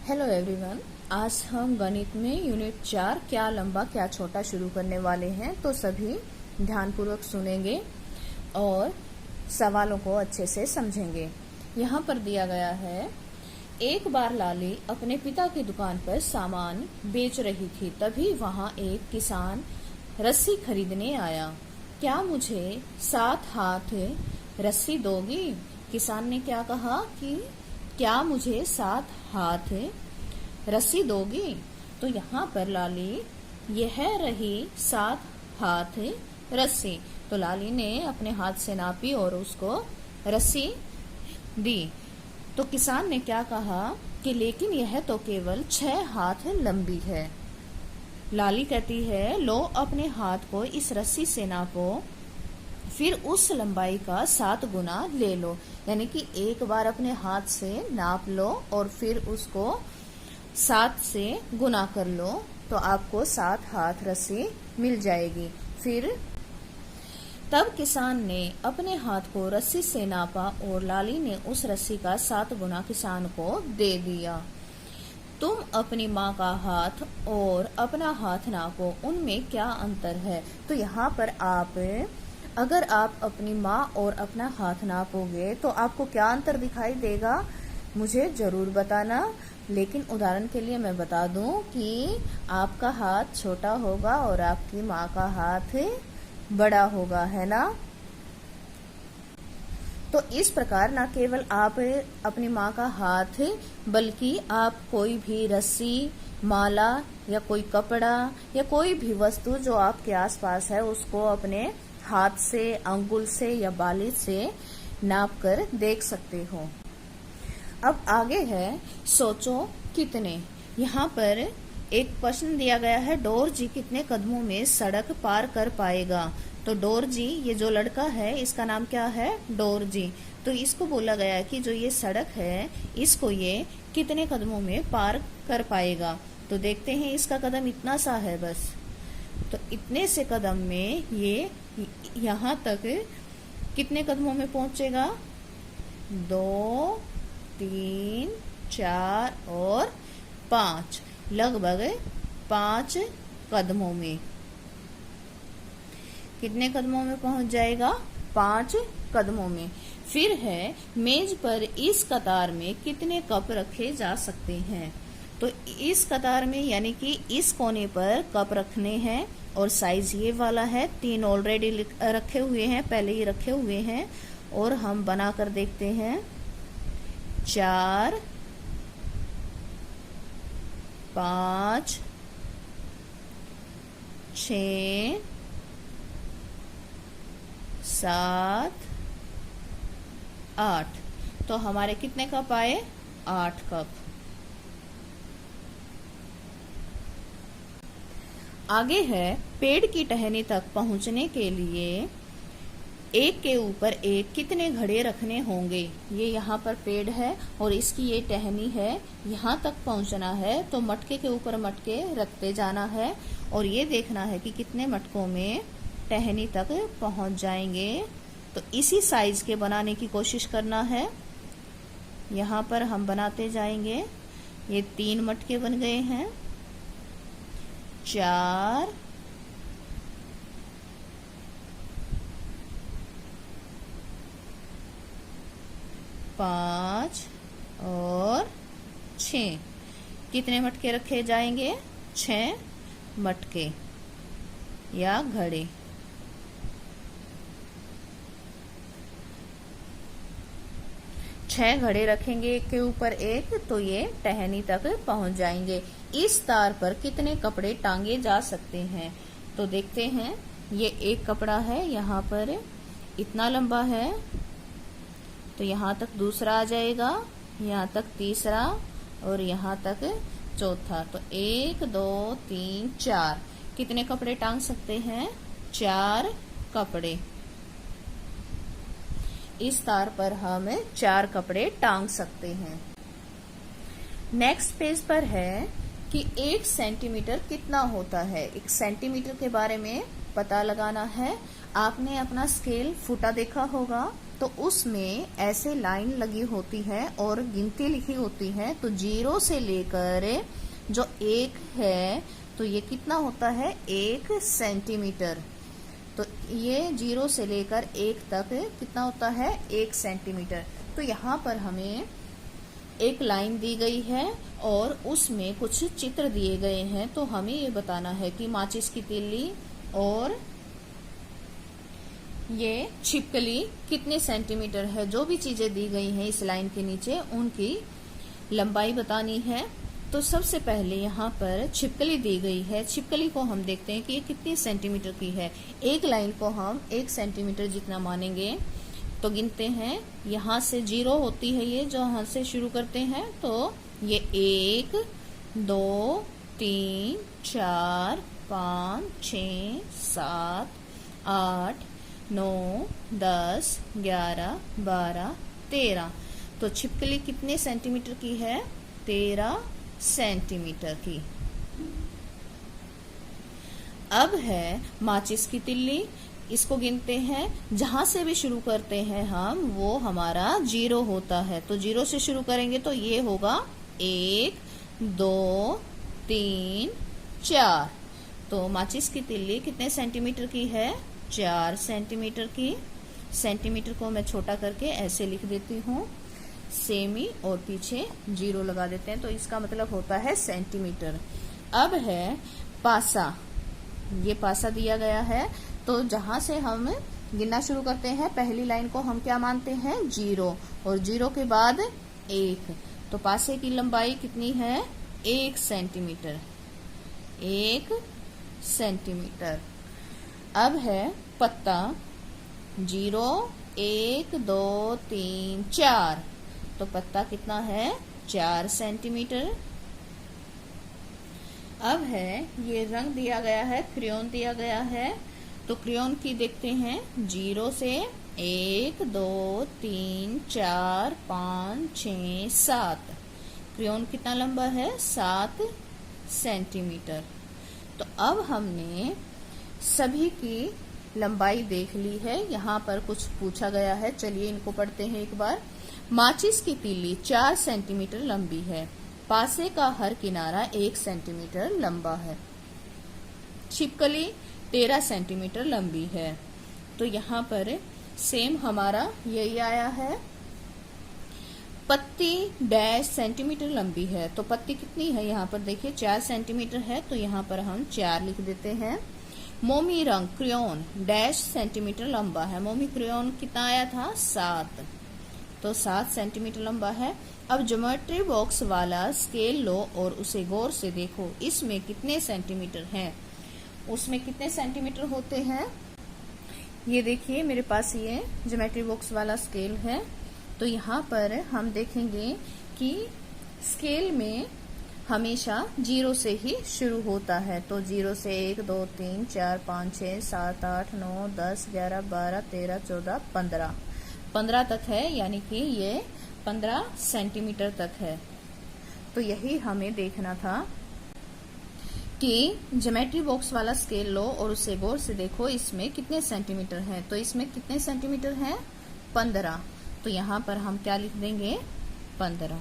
Hello everyone. आज हम गणित में यूनिट 4 क्या लंबा क्या छोटा शुरू करने वाले हैं, तो सभी ध्यानपूर्वक सुनेंगे और सवालों को अच्छे से समझेंगे। यहाँ पर दिया गया है, एक बार लाली अपने पिता की दुकान पर सामान बेच रही थी, तभी वहाँ एक किसान रस्सी खरीदने आया। क्या मुझे 7 हाथ रस्सी दोगी? किसान ने क्या कहा कि क्या मुझे 7 हाथ रस्सी दोगी? तो यहाँ पर लाली, यह रही 7 हाथ रस्सी। तो लाली ने अपने हाथ से नापी और उसको रस्सी दी। तो किसान ने क्या कहा कि लेकिन यह तो केवल 6 हाथ लंबी है। लाली कहती है, लो अपने हाथ को इस रस्सी से नापो, फिर उस लंबाई का 7 गुना ले लो। यानी कि एक बार अपने हाथ से नाप लो और फिर उसको 7 से गुना कर लो, तो आपको 7 हाथ रस्सी मिल जाएगी। फिर तब किसान ने अपने हाथ को रस्सी से नापा और लाली ने उस रस्सी का 7 गुना किसान को दे दिया। तुम अपनी माँ का हाथ और अपना हाथ नापो, उनमें क्या अंतर है? तो यहाँ पर अगर आप अपनी माँ और अपना हाथ नापोगे तो आपको क्या अंतर दिखाई देगा, मुझे जरूर बताना। लेकिन उदाहरण के लिए मैं बता दूं कि आपका हाथ छोटा होगा और आपकी माँ का हाथ बड़ा होगा, है ना। तो इस प्रकार ना केवल आप अपनी माँ का हाथ, बल्कि आप कोई भी रस्सी, माला या कोई कपड़ा या कोई भी वस्तु जो आपके आसपास है, उसको अपने हाथ से, अंगुल से या बाली से नाप कर देख सकते हो। अब आगे है, सोचो कितने। यहाँ पर एक प्रश्न दिया गया है, डोरजी कितने कदमों में सड़क पार कर पाएगा? तो डोरजी, ये जो लड़का है, इसका नाम क्या है? डोरजी। तो इसको बोला गया है कि जो ये सड़क है, इसको ये कितने कदमों में पार कर पाएगा। तो देखते हैं, इसका कदम इतना सा है बस। तो इतने से कदम में ये यहाँ तक कितने कदमों में पहुंचेगा? 2, 3, 4 और 5, लगभग 5 कदमों में। कितने कदमों में पहुंच जाएगा? 5 कदमों में। फिर है, मेज पर इस कतार में कितने कप रखे जा सकते हैं? तो इस कतार में, यानी कि इस कोने पर कप रखने हैं और साइज ये वाला है। 3 ऑलरेडी रखे हुए हैं, पहले ही रखे हुए हैं और हम बना कर देखते हैं। 4, 5, 6, 7, 8। तो हमारे कितने कप आए? 8 कप। आगे है, पेड़ की टहनी तक पहुंचने के लिए एक के ऊपर एक कितने घड़े रखने होंगे? ये यहाँ पर पेड़ है और इसकी ये टहनी है, यहाँ तक पहुंचना है तो मटके के ऊपर मटके रखते जाना है और ये देखना है कि कितने मटकों में टहनी तक पहुंच जाएंगे। तो इसी साइज के बनाने की कोशिश करना है। यहाँ पर हम बनाते जाएंगे। ये 3 मटके बन गए हैं, 4, 5 और 6। कितने मटके रखे जाएंगे? 6 मटके या घड़े। छह घड़े रखेंगे एक के ऊपर एक, तो ये टहनी तक पहुंच जाएंगे। इस तार पर कितने कपड़े टांगे जा सकते हैं? तो देखते हैं, ये एक कपड़ा है, यहाँ पर इतना लंबा है, तो यहाँ तक दूसरा आ जाएगा, यहाँ तक तीसरा और यहाँ तक चौथा। तो 1, 2, 3, 4 कितने कपड़े टांग सकते हैं? 4 कपड़े। इस तार पर हम 4 कपड़े टांग सकते हैं। नेक्स्ट पेज पर है कि 1 सेंटीमीटर कितना होता है। 1 सेंटीमीटर के बारे में पता लगाना है। आपने अपना स्केल फुटा देखा होगा, तो उसमें ऐसे लाइन लगी होती है और गिनती लिखी होती है। तो 0 से लेकर जो 1 है तो ये कितना होता है 1 सेंटीमीटर। तो ये 0 से लेकर 1 तक कितना होता है 1 सेंटीमीटर। तो यहाँ पर हमें एक लाइन दी गई है और उसमें कुछ चित्र दिए गए हैं। तो हमें ये बताना है कि माचिस की तीली और ये छिपकली कितने सेंटीमीटर है। जो भी चीजें दी गई हैं इस लाइन के नीचे उनकी लंबाई बतानी है। तो सबसे पहले यहाँ पर छिपकली दी गई है। छिपकली को हम देखते हैं कि ये कितनी सेंटीमीटर की है। एक लाइन को हम 1 सेंटीमीटर जितना मानेंगे। तो गिनते हैं, यहाँ से 0 होती है ये जो यहाँ से शुरू करते हैं। तो ये 1 2 3 4 5 6 7 8 9 10 11 12 13। तो छिपकली कितने सेंटीमीटर की है 13 सेंटीमीटर की। अब है माचिस की तिल्ली। इसको गिनते हैं, जहां से भी शुरू करते हैं हम वो हमारा 0 होता है। तो 0 से शुरू करेंगे तो ये होगा 1 2 3 4। तो माचिस की तिल्ली कितने सेंटीमीटर की है 4 सेंटीमीटर की। सेंटीमीटर को मैं छोटा करके ऐसे लिख देती हूँ, सेमी और पीछे 0 लगा देते हैं। तो इसका मतलब होता है सेंटीमीटर। अब है पासा। ये पासा दिया गया है। तो जहां से हम गिनना शुरू करते हैं पहली लाइन को हम क्या मानते हैं 0 और 0 के बाद 1। तो पासे की लंबाई कितनी है 1 सेंटीमीटर। 1 सेंटीमीटर। अब है पत्ता। 0 1 2 3 4। तो पत्ता कितना है 4 सेंटीमीटर। अब है ये रंग दिया गया है, क्रेयॉन दिया गया है। तो क्रेयॉन की देखते हैं 0 से 1 2 3 4 5 6 7। क्रेयॉन कितना लंबा है 7 सेंटीमीटर। तो अब हमने सभी की लंबाई देख ली है। यहाँ पर कुछ पूछा गया है, चलिए इनको पढ़ते हैं एक बार। माचिस की तीली 4 सेंटीमीटर लंबी है। पासे का हर किनारा 1 सेंटीमीटर लंबा है। छिपकली 13 सेंटीमीटर लंबी है। तो यहाँ पर सेम हमारा यही आया है। पत्ती डैश सेंटीमीटर लंबी है। तो पत्ती कितनी है यहाँ पर देखिए 4 सेंटीमीटर है। तो यहाँ पर हम 4 लिख देते हैं। मोमी रंग क्रेयॉन डैश सेंटीमीटर लंबा है। मोमी क्रेयॉन कितना आया था 7। तो 7 सेंटीमीटर लंबा है। अब ज्योमेट्री बॉक्स वाला स्केल लो और उसे गौर से देखो, इसमें कितने सेंटीमीटर हैं। उसमें कितने सेंटीमीटर होते हैं ये देखिए, मेरे पास ये ज्योमेट्री बॉक्स वाला स्केल है। तो यहाँ पर हम देखेंगे कि स्केल में हमेशा 0 से ही शुरू होता है। तो 0 से 1 2 3 4 5 6 7 8 9 10 11 12 13 14 15 15 तक है, यानी कि ये 15 सेंटीमीटर तक है। तो यही हमें देखना था कि ज्योमेट्री बॉक्स वाला स्केल लो और उसे गौर से देखो, इसमें कितने सेंटीमीटर हैं। तो इसमें कितने सेंटीमीटर हैं 15। तो यहाँ पर हम क्या लिख देंगे 15।